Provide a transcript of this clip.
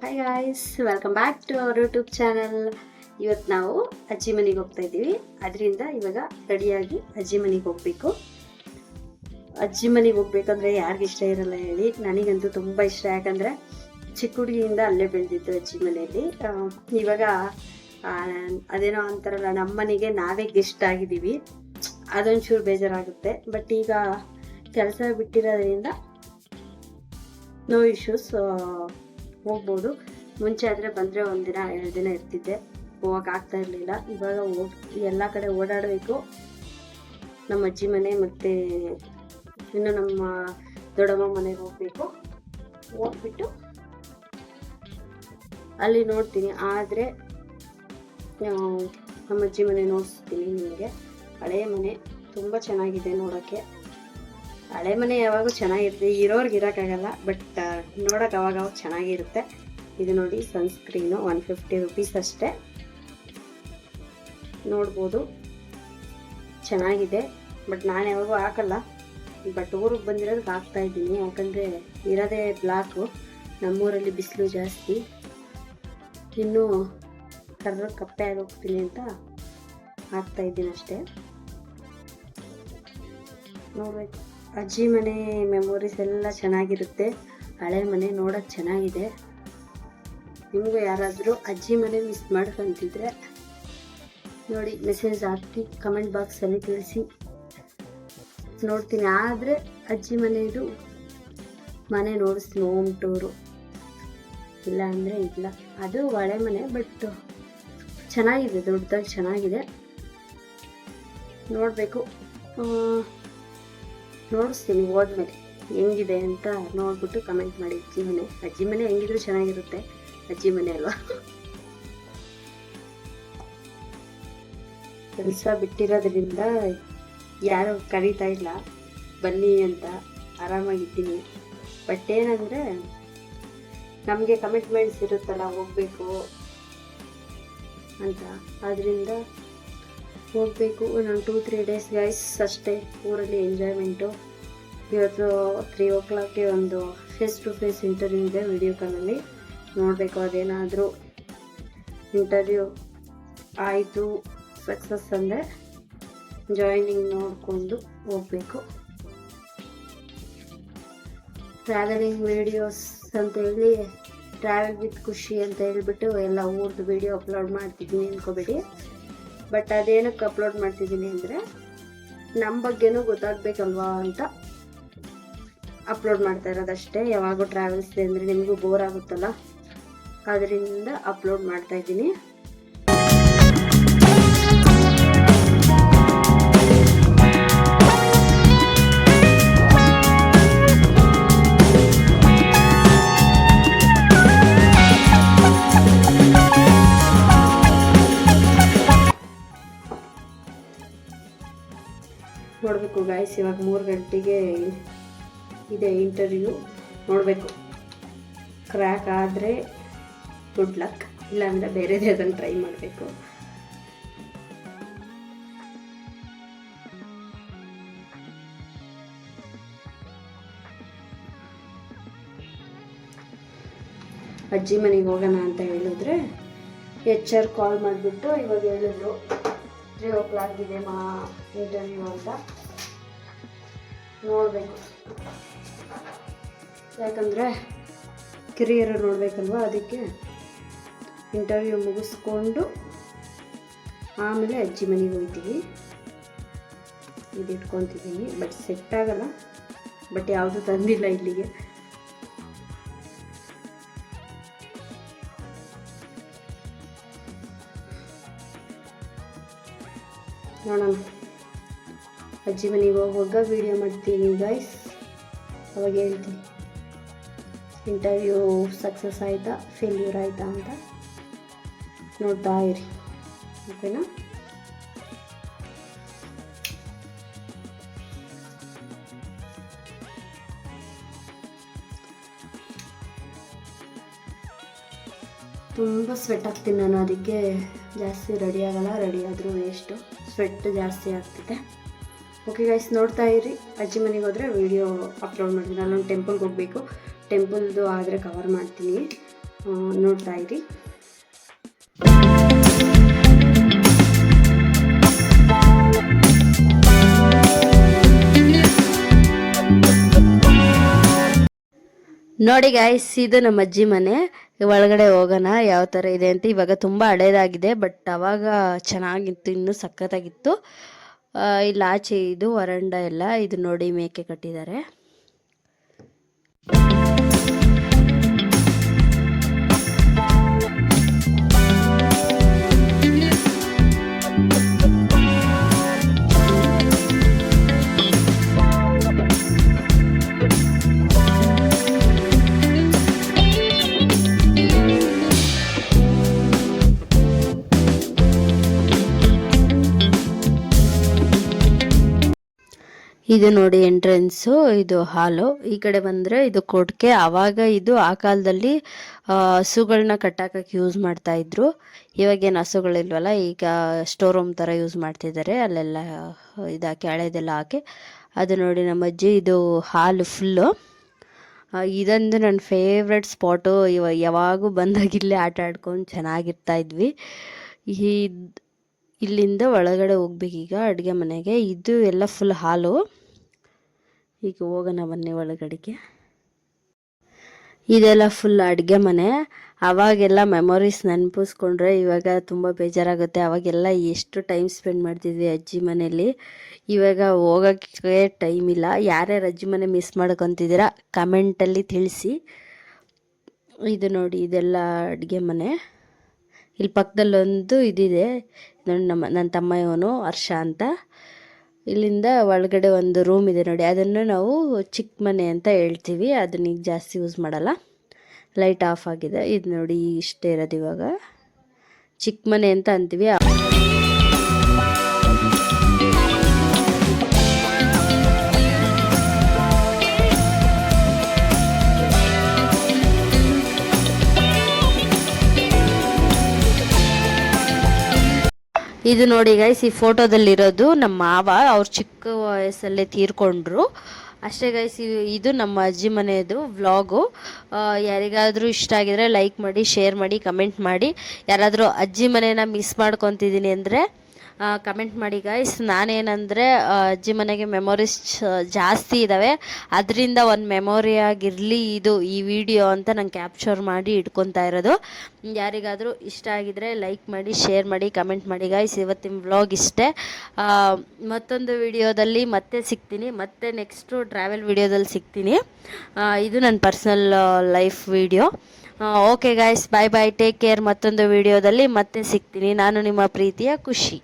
Hi guys, welcome back to our YouTube channel. ಇವತ್ತು ನಾವು ಅಜ್ಜಿ ಮನೆಗೆ ಹೋಗ್ತಾ ಇದ್ದೀವಿ. ಅದರಿಂದ ಇವಾಗ ರೆಡಿಯಾಗಿ ಅಜ್ಜಿ ಮನೆಗೆ ಹೋಗಬೇಕು. ಅಜ್ಜಿ ಮನೆಗೆ ಹೋಗ್ಬೇಕಂದ್ರೆ ಯಾರಿಗೆ ಇಷ್ಟ ಇರಲ್ಲ ಹೇಳಿ? ನನಗಂತೂ ತುಂಬ ಇಷ್ಟ. ಯಾಕಂದರೆ ಚಿಕ್ಕ ಹುಡುಗಿಯಿಂದ ಅಲ್ಲೇ ಬೆಳೆದಿದ್ದು ಅಜ್ಜಿ ಮನೆಯಲ್ಲಿ. ಇವಾಗ ಅದೇನೋ ಅಂತಾರಲ್ಲ, ನಮ್ಮ ಮನೆಗೆ ನಾವೇ ಗೆಸ್ಟ್ ಆಗಿದ್ದೀವಿ. ಅದೊಂಚೂರು ಬೇಜಾರಾಗುತ್ತೆ. ಬಟ್ ಈಗ ಕೆಲಸ ಬಿಟ್ಟಿರೋದ್ರಿಂದ ನೋ ಇಶ್ಯೂಸ್, ಹೋಗ್ಬೋದು. ಮುಂಚೆ ಆದರೆ ಬಂದರೆ 1 ದಿನ 2 ದಿನ ಇರ್ತಿದ್ದೆ, ಹೋಗೋಕ್ಕಾಗ್ತಾ ಇರಲಿಲ್ಲ. ಇವಾಗ ಎಲ್ಲ ಕಡೆ ಓಡಾಡಬೇಕು. ನಮ್ಮ ಅಜ್ಜಿ ಮನೆ ಮತ್ತು ಇನ್ನು ನಮ್ಮ ದೊಡ್ಡಮ್ಮ ಮನೆಗೆ ಹೋಗಬೇಕು. ಹೋಗ್ಬಿಟ್ಟು ಅಲ್ಲಿ ನೋಡ್ತೀನಿ. ಆದರೆ ನಮ್ಮ ಅಜ್ಜಿ ಮನೆ ನೋಡಿಸ್ತೀನಿ ನಿಮಗೆ. ಹಳೆಯ ಮನೆ ತುಂಬ ಚೆನ್ನಾಗಿದೆ ನೋಡೋಕ್ಕೆ. ಹಳೆ ಮನೆ ಯಾವಾಗೂ ಚೆನ್ನಾಗಿರುತ್ತೆ, ಇರೋರ್ಗೆ ಇರೋಕ್ಕಾಗಲ್ಲ. ಬಟ್ ನೋಡೋಕೆ ಅವಾಗ ಚೆನ್ನಾಗಿರುತ್ತೆ. ಇದು ನೋಡಿ, ಸನ್ಸ್ಕ್ರೀನು 150 ರುಪೀಸ್ ಅಷ್ಟೇ. ನೋಡ್ಬೋದು, ಚೆನ್ನಾಗಿದೆ. ಬಟ್ ನಾನು ಯಾವಾಗೂ ಹಾಕಲ್ಲ. ಬಟ್ ಊರಿಗೆ ಬಂದಿರೋದಕ್ಕೆ ಹಾಕ್ತಾಯಿದ್ದೀನಿ. ಯಾಕಂದರೆ ಇರೋದೇ ಬ್ಲಾಕು, ನಮ್ಮೂರಲ್ಲಿ ಬಿಸಿಲು ಜಾಸ್ತಿ. ಇನ್ನೂ ಕಪ್ಪೆ ಆಗೋಗ್ತೀನಿ ಅಂತ ಹಾಕ್ತಾಯಿದ್ದೀನಿ ಅಷ್ಟೇ. ನೋಡ್ಬೇಕು. ಅಜ್ಜಿ ಮನೆ ಮೆಮೊರೀಸ್ ಎಲ್ಲ ಚೆನ್ನಾಗಿರುತ್ತೆ. ಹಳೆ ಮನೆ ನೋಡೋಕ್ಕೆ ಚೆನ್ನಾಗಿದೆ. ನಿಮಗೂ ಯಾರಾದರೂ ಅಜ್ಜಿ ಮನೆ ಮಿಸ್ ಮಾಡ್ಕೊಂತಿದ್ರೆ ನೋಡಿ, ಮೆಸೇಜ್ ಹಾಕಿ ಕಮೆಂಟ್ ಬಾಕ್ಸಲ್ಲಿ ತಿಳಿಸಿ. ನೋಡ್ತೀನಿ. ಆದರೆ ಅಜ್ಜಿ ಮನೆಯದು ಮನೆ ನೋಡಿಸ್ತೀನಿ, ಹೋಮ್ ಟೂರು. ಇಲ್ಲ ಅಂದರೆ ಇಲ್ಲ. ಅದು ಹಳೆ ಮನೆ, ಬಟ್ ಚೆನ್ನಾಗಿದೆ, ದೊಡ್ಡದಾಗಿ ಚೆನ್ನಾಗಿದೆ. ನೋಡಬೇಕು, ನೋಡಿಸ್ತೀನಿ ಹೋದ್ಮೇಲೆ ಹೆಂಗಿದೆ ಅಂತ ನೋಡ್ಬಿಟ್ಟು ಕಮೆಂಟ್ ಮಾಡಿ. ಅಜ್ಜಿ ಮನೆ ಹೆಂಗಿದ್ರು ಚೆನ್ನಾಗಿರುತ್ತೆ, ಅಜ್ಜಿ ಮನೆ ಅಲ್ವಾ. ಕೆಲಸ ಬಿಟ್ಟಿರೋದ್ರಿಂದ ಯಾರು ಕರೀತಾ ಇಲ್ಲ ಬನ್ನಿ ಅಂತ, ಆರಾಮಾಗಿದ್ದೀನಿ. ಬಟ್ ಏನಂದರೆ ನಮಗೆ ಕಮಿಟ್ಮೆಂಟ್ಸ್ ಇರುತ್ತಲ್ಲ, ಹೋಗಬೇಕು ಅಂತ. ಅದರಿಂದ ಹೋಗಬೇಕು. ಇನ್ನೊಂದು 2-3 ಡೇಸ್ ಗೈಸ್ ಅಷ್ಟೇ ಊರಲ್ಲಿ ಎಂಜಾಯ್ಮೆಂಟು. ಇವತ್ತು 3 o'clock ಒಂದು ಫೇಸ್ ಟು ಫೇಸ್ ಇಂಟರ್ವ್ಯೂ ಇದೆ, ವಿಡಿಯೋ ಕಾಲಲ್ಲಿ. ನೋಡಬೇಕು, ಅದೇನಾದರೂ ಇಂಟರ್ವ್ಯೂ ಆಯಿತು, ಸಕ್ಸಸ್ ಅಂದರೆ ಜಾಯ್ನಿಂಗ್ ನೋಡಿಕೊಂಡು ಹೋಗಬೇಕು. ಟ್ರಾವೆಲಿಂಗ್ ವೀಡಿಯೋಸ್ ಅಂತೇಳಿ, ಟ್ರಾವೆಲ್ ವಿತ್ ಖುಷಿ ಅಂತ ಹೇಳ್ಬಿಟ್ಟು ಎಲ್ಲ ಊರ್ದು ವೀಡಿಯೋ ಅಪ್ಲೋಡ್ ಮಾಡ್ತಿದ್ದೀನಿ ಅಂದ್ಕೋಬೇಡಿ. ಬಟ್ ಅದೇನಕ್ಕೆ ಅಪ್ಲೋಡ್ ಮಾಡ್ತಿದ್ದೀನಿ ಅಂದರೆ ನಮ್ಮ ಬಗ್ಗೆನೂ ಗೊತ್ತಾಗಬೇಕಲ್ವಾ ಅಂತ ಅಪ್ಲೋಡ್ ಮಾಡ್ತಾ ಇರೋದಷ್ಟೇ. ಯಾವಾಗೂ ಟ್ರಾವೆಲ್ಸ್ ಅಂದರೆ ನಿಮಗೂ ಬೋರ್ ಆಗುತ್ತಲ್ಲ, ಅದರಿಂದ ಅಪ್ಲೋಡ್ ಮಾಡ್ತಾ ಇದ್ದೀನಿ. ನೋಡಬೇಕು ಗಾಯ್ಸ್, ಇವಾಗ 3 ಗಂಟೆಗೆ ಇದೆ ಇಂಟರ್ವ್ಯೂ. ನೋಡಬೇಕು, ಕ್ರ್ಯಾಕ್ ಆದರೆ ಗುಡ್ ಲಕ್, ಇಲ್ಲಾಂದರೆ ಬೇರೆದೇ ಅದನ್ನು ಟ್ರೈ ಮಾಡಬೇಕು. ಅಜ್ಜಿ ಮನೆಗೆ ಹೋಗೋಣ ಅಂತ ಹೇಳಿದ್ರೆ HR ಕಾಲ್ ಮಾಡಿಬಿಟ್ಟು ಇವಾಗ ಹೇಳಿದ್ರು 3 o'clock ಇದೆ ಇಂಟರ್ವ್ಯೂ ಅಂತ. ನೋಡಬೇಕು, ಯಾಕಂದರೆ ಕಿರಿಯರು ನೋಡಬೇಕಲ್ವ, ಅದಕ್ಕೆ ಇಂಟರ್ವ್ಯೂ ಮುಗಿಸ್ಕೊಂಡು ಆಮೇಲೆ ಅಜ್ಜಿ ಮನೆಗೆ ಹೋಗ್ತೀವಿ. ಇದು ಇಟ್ಕೊತಿದ್ದೀನಿ, ಬಟ್ ಸೆಟ್ ಆಗಲ್ಲ. ಬಟ್ ಯಾವುದು ತಂದಿಲ್ಲ ಇಲ್ಲಿಗೆ. ನೋಡೋಣ, ಅಜ್ಜಿ ಮನೆಗೆ ಹೋಗುವಾಗ ವೀಡಿಯೋ ಮಾಡ್ತೀನಿ ಗೈಸ್, ಅವಾಗ ಹೇಳ್ತೀನಿ ಇಂಟರ್ವ್ಯೂ ಸಕ್ಸಸ್ ಆಯಿತಾ ಫೇಲ್ಯೂರ್ ಆಯಿತಾ ಅಂತ. ನೋಡ್ತಾ ಇರಿ, ಓಕೆನಾ? ತುಂಬ ಸ್ವೆಟ್ ಆಗ್ತೀನಿ ನಾನು, ಅದಕ್ಕೆ ಜಾಸ್ತಿ ರೆಡಿ ಆಗಲ್ಲ. ರೆಡಿ ಆದರೂ ವೇಸ್ಟು, ಸ್ವೆಟ್ ಜಾಸ್ತಿ ಆಗ್ತಿದೆ. ಓಕೆ ಗೈಸ್, ನೋಡ್ತಾ ಇರಿ. ಅಜ್ಜಿ ಮನೆಗೆ ಹೋದರೆ ವೀಡಿಯೋ ಅಪ್ಲೋಡ್ ಮಾಡ್ತೀನಿ. ಅಲ್ಲೊಂದು ಟೆಂಪಲ್ಗೆ ಹೋಗಬೇಕು. ಟೆಂಪಲ್ದು ಆದರೆ ಕವರ್ ಮಾಡ್ತೀನಿ. ನೋಡ್ತಾ ಇರಿ. ನೋಡಿ ಗಾಯ್ಸ್, ಇದು ನಮ್ಮ ಅಜ್ಜಿ ಮನೆ. ಒಳಗಡೆ ಹೋಗೋಣ ಯಾವ ಥರ ಇದೆ ಅಂತ. ಇವಾಗ ತುಂಬ ಹಳೇದಾಗಿದೆ, ಬಟ್ ಅವಾಗ ಚೆನ್ನಾಗಿತ್ತು, ಇನ್ನೂ ಸಖತ್ತಾಗಿತ್ತು. ಇಲ್ಲಿ ಆಚೆ ಇದು ವರಂಡ ಎಲ್ಲ, ಇದು ನೋಡಿ ಮೇಕೆ ಕಟ್ಟಿದ್ದಾರೆ. ಇದು ನೋಡಿ ಎಂಟ್ರೆನ್ಸು, ಇದು ಹಾಲು. ಈ ಕಡೆ ಬಂದರೆ ಇದು ಕೊಟ್ಟಿಗೆ. ಆವಾಗ ಇದು ಆ ಕಾಲದಲ್ಲಿ ಹಸುಗಳನ್ನ ಕಟ್ಟಾಕಕ್ಕೆ ಯೂಸ್ ಮಾಡ್ತಾ ಇದ್ರು. ಇವಾಗೇನು ಹಸುಗಳಿಲ್ವಲ್ಲ, ಈಗ ಸ್ಟೋರ್ ರೂಮ್ ಥರ ಯೂಸ್ ಮಾಡ್ತಿದ್ದಾರೆ. ಅಲ್ಲೆಲ್ಲ ಇದಾಕಿ ಹಳೇದೆಲ್ಲ ಹಾಕಿ. ಅದು ನೋಡಿ ನಮ್ಮ ಅಜ್ಜಿ, ಇದು ಹಾಲು ಫುಲ್ಲು. ಇದೊಂದು ನನ್ನ ಫೇವ್ರೆಟ್ ಸ್ಪಾಟು. ಯಾವಾಗೂ ಬಂದಾಗಿಲ್ಲೇ ಆಟ ಆಡ್ಕೊಂಡು ಚೆನ್ನಾಗಿರ್ತಾ ಇದ್ವಿ. ಇಲ್ಲಿಂದ ಒಳಗಡೆ ಹೋಗ್ಬೇಕೀಗ ಅಡುಗೆ ಮನೆಗೆ. ಇದು ಎಲ್ಲ ಫುಲ್ ಹಾಲು. ಈಗ ಹೋಗೋಣ ಬನ್ನಿ ಒಳಗಡೆಗೆ. ಇದೆಲ್ಲ ಫುಲ್ ಅಡುಗೆ ಮನೆ. ಅವಾಗೆಲ್ಲ ಮೆಮೊರೀಸ್ ನೆನಪಿಸ್ಕೊಂಡ್ರೆ ಇವಾಗ ತುಂಬ ಬೇಜಾರಾಗುತ್ತೆ. ಅವಾಗೆಲ್ಲ ಎಷ್ಟು ಟೈಮ್ ಸ್ಪೆಂಡ್ ಮಾಡ್ತಿದ್ವಿ ಅಜ್ಜಿ ಮನೇಲಿ. ಇವಾಗ ಹೋಗೋಕ್ಕೆ ಟೈಮ್ ಇಲ್ಲ. ಯಾರ್ಯಾರು ಅಜ್ಜಿ ಮನೆ ಮಿಸ್ ಮಾಡ್ಕೊತಿದ್ದೀರಾ ಕಮೆಂಟಲ್ಲಿ ತಿಳಿಸಿ. ಇದು ನೋಡಿ, ಇದೆಲ್ಲ ಅಡುಗೆ ಮನೆ. ಇಲ್ಲಿ ಪಕ್ಕದಲ್ಲೊಂದು ಇದಿದೆ ನೋಡಿ, ನನ್ನ ತಮ್ಮ ಇವನು ಹರ್ಷ ಅಂತ. ಇಲ್ಲಿಂದ ಒಳಗಡೆ ಒಂದು ರೂಮ್ ಇದೆ ನೋಡಿ, ಅದನ್ನು ನಾವು ಚಿಕ್ಕ ಮನೆ ಅಂತ ಹೇಳ್ತೀವಿ. ಅದನ್ನ ಈಗ ಜಾಸ್ತಿ ಯೂಸ್ ಮಾಡಲ್ಲ. ಲೈಟ್ ಆಫ್ ಆಗಿದೆ. ಇದು ನೋಡಿ ಇಷ್ಟೇ ಇರೋದು, ಇವಾಗ ಚಿಕ್ಕ ಮನೆ ಅಂತ ಅಂತೀವಿ. ಇದು ನೋಡಿ ಗೈಸ್, ಈ ಫೋಟೋದಲ್ಲಿರೋದು ನಮ್ಮ ಮಾವ. ಅವ್ರು ಚಿಕ್ಕ ವಯಸ್ಸಲ್ಲೇ ತೀರ್ಕೊಂಡ್ರು ಅಷ್ಟೇ ಗೈಸ್. ಇದು ನಮ್ಮ ಅಜ್ಜಿ ಮನೆಯದು ವ್ಲಾಗು. ಯಾರಿಗಾದರೂ ಇಷ್ಟ ಆಗಿದರೆ ಲೈಕ್ ಮಾಡಿ, ಶೇರ್ ಮಾಡಿ, ಕಮೆಂಟ್ ಮಾಡಿ. ಯಾರಾದರೂ ಅಜ್ಜಿ ಮನೇನ ಮಿಸ್ ಮಾಡ್ಕೊತಿದ್ದೀನಿ ಅಂದರೆ ಕಮೆಂಟ್ ಮಾಡಿ ಗೈಸ್. ನಾನೇನಂದರೆ ಅಜ್ಜಿ ಮನೆಗೆ ಮೆಮೊರೀಸ್ ಜಾಸ್ತಿ ಇದ್ದಾವೆ. ಅದರಿಂದ ಒಂದು ಮೆಮೊರಿ ಆಗಿರಲಿ ಈ ವಿಡಿಯೋ ಅಂತ ನಾನು ಕ್ಯಾಪ್ಚರ್ ಮಾಡಿ ಇಟ್ಕೊತಾ ಇರೋದು. ಯಾರಿಗಾದರೂ ಇಷ್ಟ ಆಗಿದರೆ ಲೈಕ್ ಮಾಡಿ, ಶೇರ್ ಮಾಡಿ, ಕಮೆಂಟ್ ಮಾಡಿ ಗೈಸ್. ಇವತ್ತಿನ ವ್ಲಾಗ್ ಇಷ್ಟೇ. ಮತ್ತೊಂದು ವಿಡಿಯೋದಲ್ಲಿ ಮತ್ತೆ ಸಿಗ್ತೀನಿ. ಮತ್ತೆ ನೆಕ್ಸ್ಟು ಟ್ರಾವೆಲ್ ವಿಡಿಯೋದಲ್ಲಿ ಸಿಗ್ತೀನಿ. ಇದು ನನ್ನ ಪರ್ಸ್ನಲ್ ಲೈಫ್ ವಿಡಿಯೋ. Okay guys, bye bye, take care. ಮತ್ತೊಂದು ವಿಡಿಯೋದಲ್ಲಿ ಮತ್ತೆ ಸಿಗ್ತೀನಿ. ನಾನು ನಿಮ್ಮ ಪ್ರೀತಿಯ ಖುಷಿ.